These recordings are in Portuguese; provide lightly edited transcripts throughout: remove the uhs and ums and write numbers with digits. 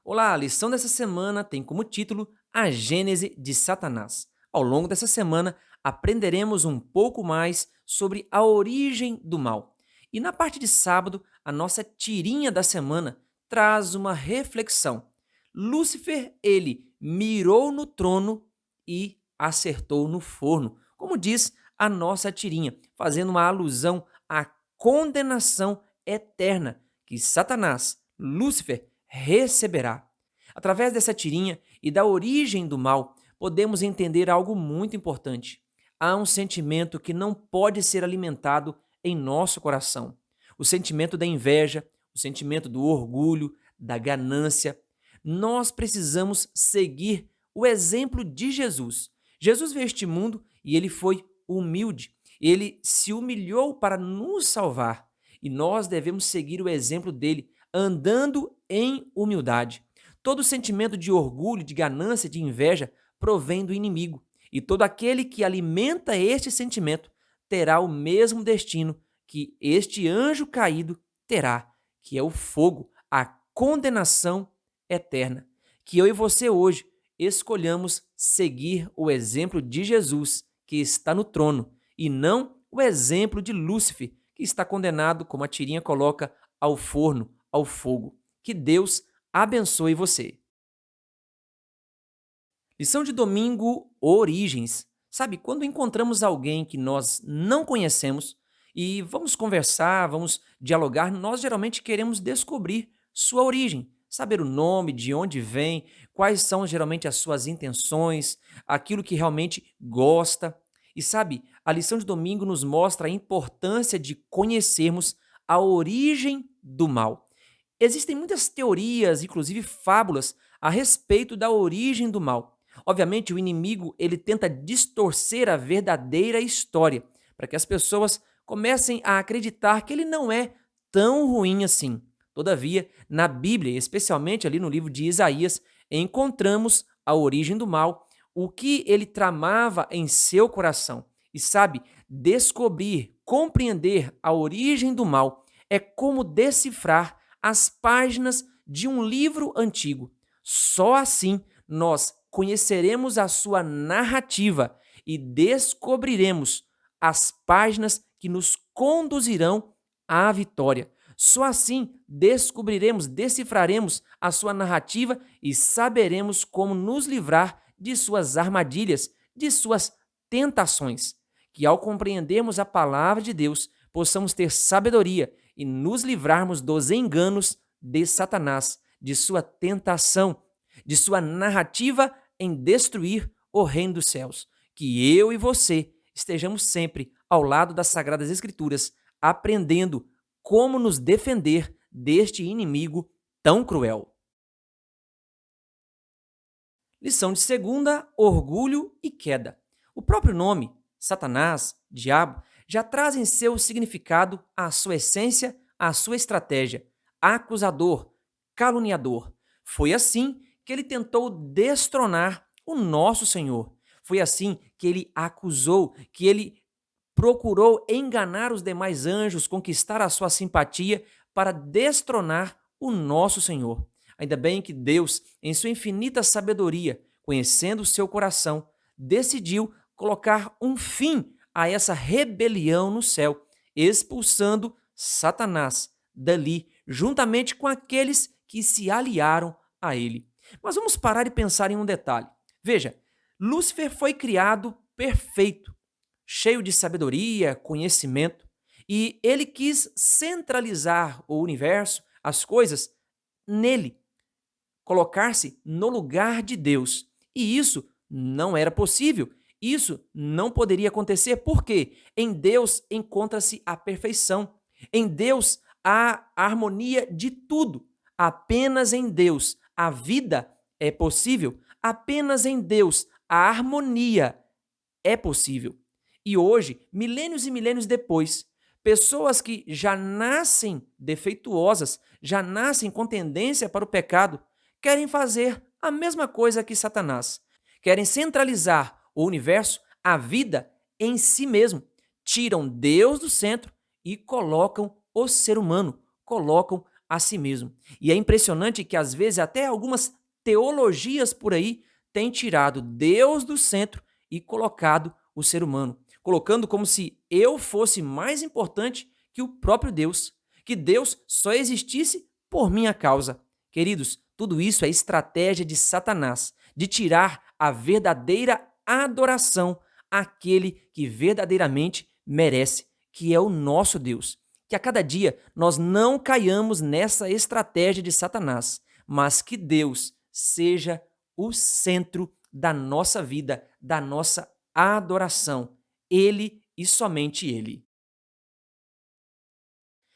Olá, a lição dessa semana tem como título A Gênese de Satanás. Ao longo dessa semana, aprenderemos um pouco mais sobre a origem do mal. E na parte de sábado, a nossa tirinha da semana traz uma reflexão. Lúcifer, ele mirou no trono e acertou no forno, como diz a nossa tirinha, fazendo uma alusão à condenação eterna que Satanás, Lúcifer, receberá. Através dessa tirinha e da origem do mal, podemos entender algo muito importante. Há um sentimento que não pode ser alimentado em nosso coração. O sentimento da inveja, o sentimento do orgulho, da ganância. Nós precisamos seguir o exemplo de Jesus. Jesus veio a este mundo e ele foi humilde. Ele se humilhou para nos salvar. E nós devemos seguir o exemplo dele, andando em humildade. Todo sentimento de orgulho, de ganância, de inveja provém do inimigo. E todo aquele que alimenta este sentimento terá o mesmo destino que este anjo caído terá, que é o fogo, a condenação eterna. Que eu e você hoje escolhamos seguir o exemplo de Jesus, que está no trono, e não o exemplo de Lúcifer, que está condenado, como a tirinha coloca, ao forno, ao fogo. Que Deus abençoe você. Lição de domingo, Origens. Sabe, quando encontramos alguém que nós não conhecemos e vamos conversar, vamos dialogar, nós geralmente queremos descobrir sua origem, saber o nome, de onde vem, quais são geralmente as suas intenções, aquilo que realmente gosta. E sabe, a lição de domingo nos mostra a importância de conhecermos a origem do mal. Existem muitas teorias, inclusive fábulas, a respeito da origem do mal. Obviamente, o inimigo ele tenta distorcer a verdadeira história, para que as pessoas comecem a acreditar que ele não é tão ruim assim. Todavia, na Bíblia, especialmente ali no livro de Isaías, encontramos a origem do mal, o que ele tramava em seu coração. E sabe, descobrir, compreender a origem do mal é como decifrar as páginas de um livro antigo. Só assim nós conheceremos a sua narrativa e descobriremos as páginas que nos conduzirão à vitória. Só assim descobriremos, decifraremos a sua narrativa e saberemos como nos livrar de suas armadilhas, de suas tentações. Que ao compreendermos a palavra de Deus, possamos ter sabedoria e nos livrarmos dos enganos de Satanás, de sua tentação, de sua narrativa em destruir o reino dos céus. Que eu e você estejamos sempre ao lado das Sagradas Escrituras, aprendendo como nos defender deste inimigo tão cruel. Lição de segunda, orgulho e queda. O próprio nome, Satanás, diabo, já traz em seu significado a sua essência, a sua estratégia. Acusador, caluniador. Foi assim que ele tentou destronar o nosso Senhor. Foi assim que ele acusou, que ele procurou enganar os demais anjos, conquistar a sua simpatia para destronar o nosso Senhor. Ainda bem que Deus, em sua infinita sabedoria, conhecendo o seu coração, decidiu colocar um fim a essa rebelião no céu, expulsando Satanás dali, juntamente com aqueles que se aliaram a ele. Mas vamos parar e pensar em um detalhe. Veja, Lúcifer foi criado perfeito, cheio de sabedoria, conhecimento, e ele quis centralizar o universo, as coisas, nele, colocar-se no lugar de Deus. E isso não era possível. Isso não poderia acontecer porque em Deus encontra-se a perfeição. Em Deus há a harmonia de tudo. Apenas em Deus a vida é possível. Apenas em Deus a harmonia é possível. E hoje, milênios e milênios depois, pessoas que já nascem defeituosas, já nascem com tendência para o pecado, querem fazer a mesma coisa que Satanás. Querem centralizar o universo, a vida, em si mesmo. Tiram Deus do centro e colocam o ser humano, colocam a si mesmo. E é impressionante que às vezes até algumas teologias por aí têm tirado Deus do centro e colocado o ser humano, colocando como se eu fosse mais importante que o próprio Deus, que Deus só existisse por minha causa. Queridos, tudo isso é estratégia de Satanás, de tirar a verdadeira adoração àquele que verdadeiramente merece, que é o nosso Deus. Que a cada dia nós não caiamos nessa estratégia de Satanás, mas que Deus seja o centro da nossa vida, da nossa adoração. Ele e somente Ele.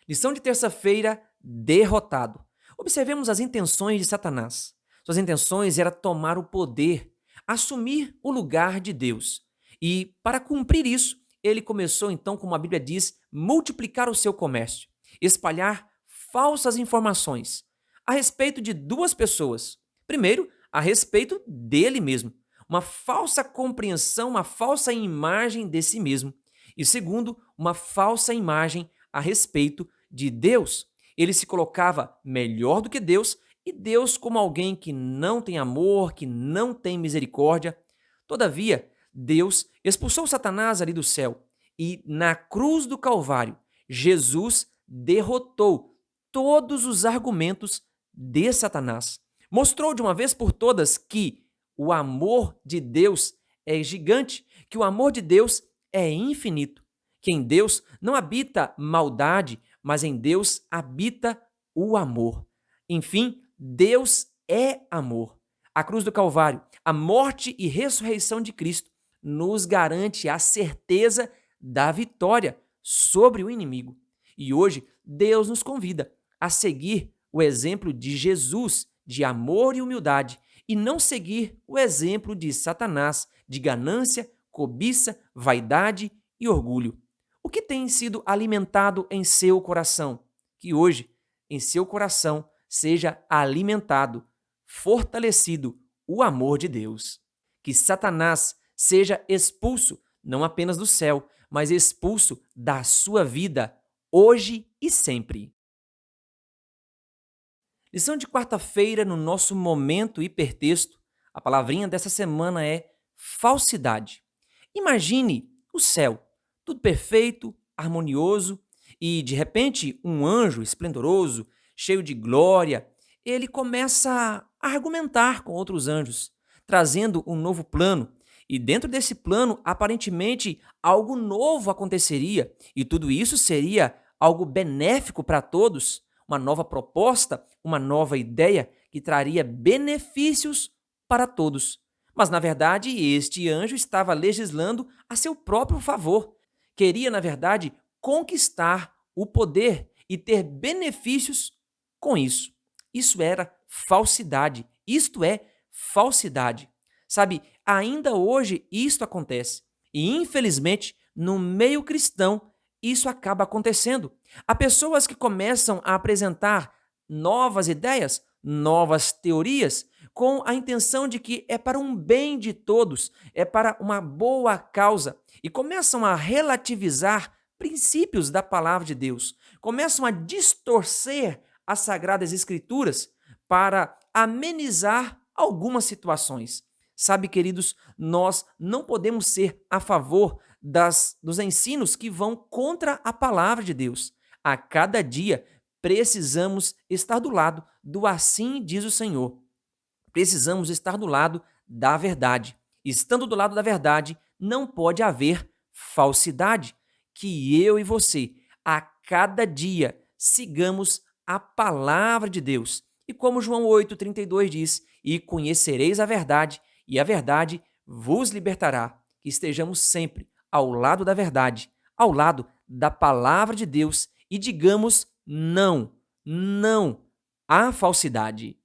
Lição de terça-feira, derrotado. Observemos as intenções de Satanás. Suas intenções eram tomar o poder, assumir o lugar de Deus. E para cumprir isso, ele começou então, como a Bíblia diz, multiplicar o seu comércio, espalhar falsas informações a respeito de duas pessoas. Primeiro, a respeito dele mesmo, uma falsa compreensão, uma falsa imagem de si mesmo. E segundo, uma falsa imagem a respeito de Deus. Ele se colocava melhor do que Deus e Deus como alguém que não tem amor, que não tem misericórdia. Todavia, Deus expulsou Satanás ali do céu e na cruz do Calvário, Jesus derrotou todos os argumentos de Satanás. Mostrou de uma vez por todas que o amor de Deus é gigante, que o amor de Deus é infinito, que em Deus não habita maldade, mas em Deus habita o amor. Enfim, Deus é amor. A cruz do Calvário, a morte e ressurreição de Cristo nos garante a certeza da vitória sobre o inimigo. E hoje, Deus nos convida a seguir o exemplo de Jesus, de amor e humildade, e não seguir o exemplo de Satanás, de ganância, cobiça, vaidade e orgulho. O que tem sido alimentado em seu coração? Que hoje, em seu coração, seja alimentado, fortalecido o amor de Deus. Que Satanás seja expulso, não apenas do céu, mas expulso da sua vida, hoje e sempre. Lição de quarta-feira, no nosso momento hipertexto, a palavrinha dessa semana é falsidade. Imagine o céu, tudo perfeito, harmonioso, e de repente um anjo esplendoroso, cheio de glória, ele começa a argumentar com outros anjos, trazendo um novo plano. E dentro desse plano, aparentemente, algo novo aconteceria, e tudo isso seria algo benéfico para todos, uma nova proposta, uma nova ideia que traria benefícios para todos. Mas, na verdade, este anjo estava legislando a seu próprio favor. Queria, na verdade, conquistar o poder e ter benefícios com isso. Isso era falsidade. Isto é falsidade. Sabe, ainda hoje isto acontece. E, infelizmente, no meio cristão, isso acaba acontecendo. Há pessoas que começam a apresentar novas ideias, novas teorias, com a intenção de que é para um bem de todos, é para uma boa causa, e começam a relativizar princípios da palavra de Deus, começam a distorcer as sagradas escrituras para amenizar algumas situações. Sabe, queridos, nós não podemos ser a favor dos ensinos que vão contra a palavra de Deus. A cada dia precisamos estar do lado do assim diz o Senhor. Precisamos estar do lado da verdade. Estando do lado da verdade, não pode haver falsidade. Que eu e você, a cada dia, sigamos a palavra de Deus. E como João 8,32 diz, e conhecereis a verdade, e a verdade vos libertará. Que estejamos sempre ao lado da verdade, ao lado da palavra de Deus e digamos não, não à falsidade.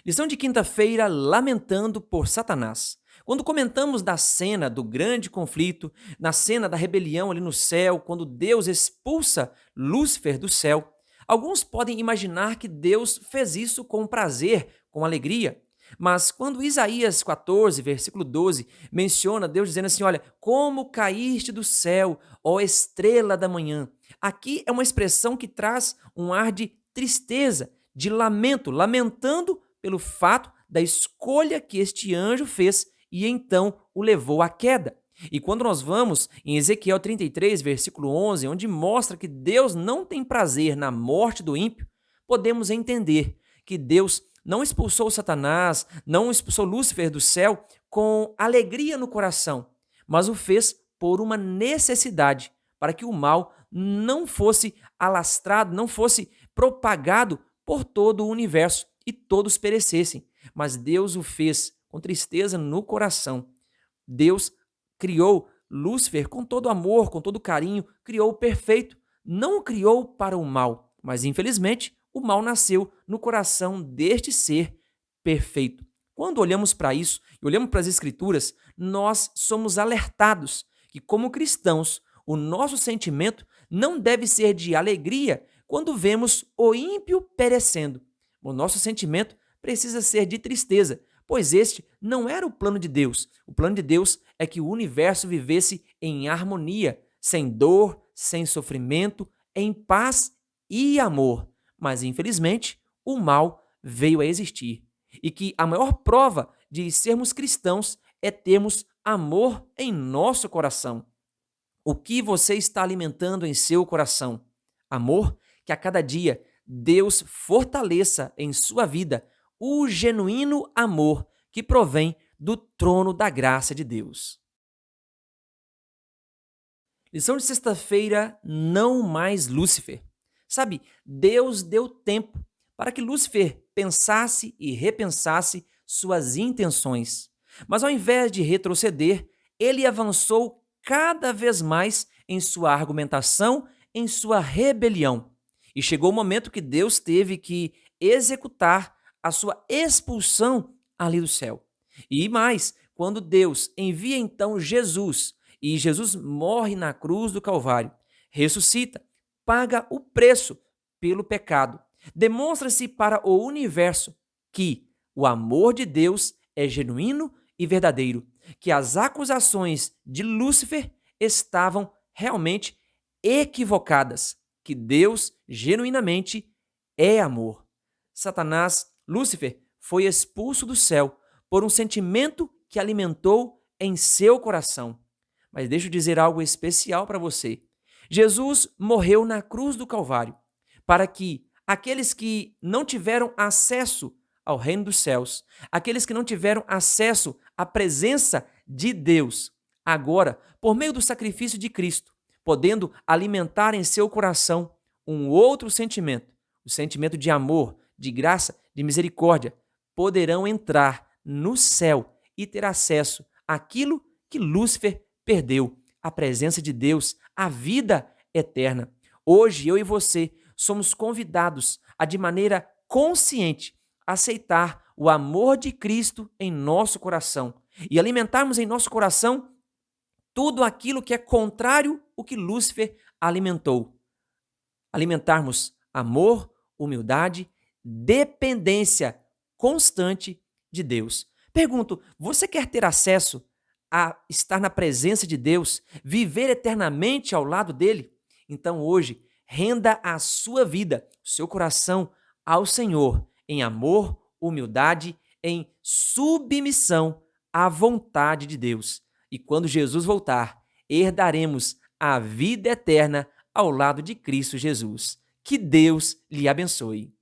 Lição de quinta-feira, lamentando por Satanás. Quando comentamos da cena do grande conflito, na cena da rebelião ali no céu, quando Deus expulsa Lúcifer do céu, alguns podem imaginar que Deus fez isso com prazer, com alegria. Mas quando Isaías 14, versículo 12, menciona Deus dizendo assim: olha, como caíste do céu, ó estrela da manhã. Aqui é uma expressão que traz um ar de tristeza, de lamento, lamentando pelo fato da escolha que este anjo fez e então o levou à queda. E quando nós vamos em Ezequiel 33, versículo 11, onde mostra que Deus não tem prazer na morte do ímpio, podemos entender que Deus não expulsou Satanás, não expulsou Lúcifer do céu com alegria no coração, mas o fez por uma necessidade, para que o mal não fosse alastrado, não fosse propagado por todo o universo e todos perecessem. Mas Deus o fez com tristeza no coração. Deus criou Lúcifer com todo amor, com todo carinho, criou o perfeito, não o criou para o mal, mas infelizmente o mal nasceu no coração deste ser perfeito. Quando olhamos para isso e olhamos para as Escrituras, nós somos alertados que, como cristãos, o nosso sentimento não deve ser de alegria quando vemos o ímpio perecendo. O nosso sentimento precisa ser de tristeza, pois este não era o plano de Deus. O plano de Deus é que o universo vivesse em harmonia, sem dor, sem sofrimento, em paz e amor. Mas, infelizmente, o mal veio a existir. E que a maior prova de sermos cristãos é termos amor em nosso coração. O que você está alimentando em seu coração? Amor? Que a cada dia Deus fortaleça em sua vida o genuíno amor que provém do trono da graça de Deus. Lição de sexta-feira: não mais Lúcifer. Sabe, Deus deu tempo para que Lúcifer pensasse e repensasse suas intenções. Mas ao invés de retroceder, ele avançou cada vez mais em sua argumentação, em sua rebelião. E chegou o momento que Deus teve que executar a sua expulsão ali do céu. E mais, quando Deus envia então Jesus, e Jesus morre na cruz do Calvário, ressuscita, paga o preço pelo pecado. Demonstra-se para o universo que o amor de Deus é genuíno e verdadeiro, que as acusações de Lúcifer estavam realmente equivocadas, que Deus genuinamente é amor. Satanás, Lúcifer, foi expulso do céu por um sentimento que alimentou em seu coração. Mas deixa eu dizer algo especial para você. Jesus morreu na cruz do Calvário para que aqueles que não tiveram acesso ao reino dos céus, aqueles que não tiveram acesso à presença de Deus, agora, por meio do sacrifício de Cristo, podendo alimentar em seu coração um outro sentimento, o sentimento de amor, de graça, de misericórdia, poderão entrar no céu e ter acesso àquilo que Lúcifer perdeu, a presença de Deus, a vida eterna. Hoje, eu e você somos convidados a, de maneira consciente, aceitar o amor de Cristo em nosso coração e alimentarmos em nosso coração tudo aquilo que é contrário ao que Lúcifer alimentou. Alimentarmos amor, humildade, dependência constante de Deus. Pergunto, você quer ter acesso a estar na presença de Deus, viver eternamente ao lado dele? Então hoje, renda a sua vida, o seu coração ao Senhor, em amor, humildade, em submissão à vontade de Deus. E quando Jesus voltar, herdaremos a vida eterna ao lado de Cristo Jesus. Que Deus lhe abençoe.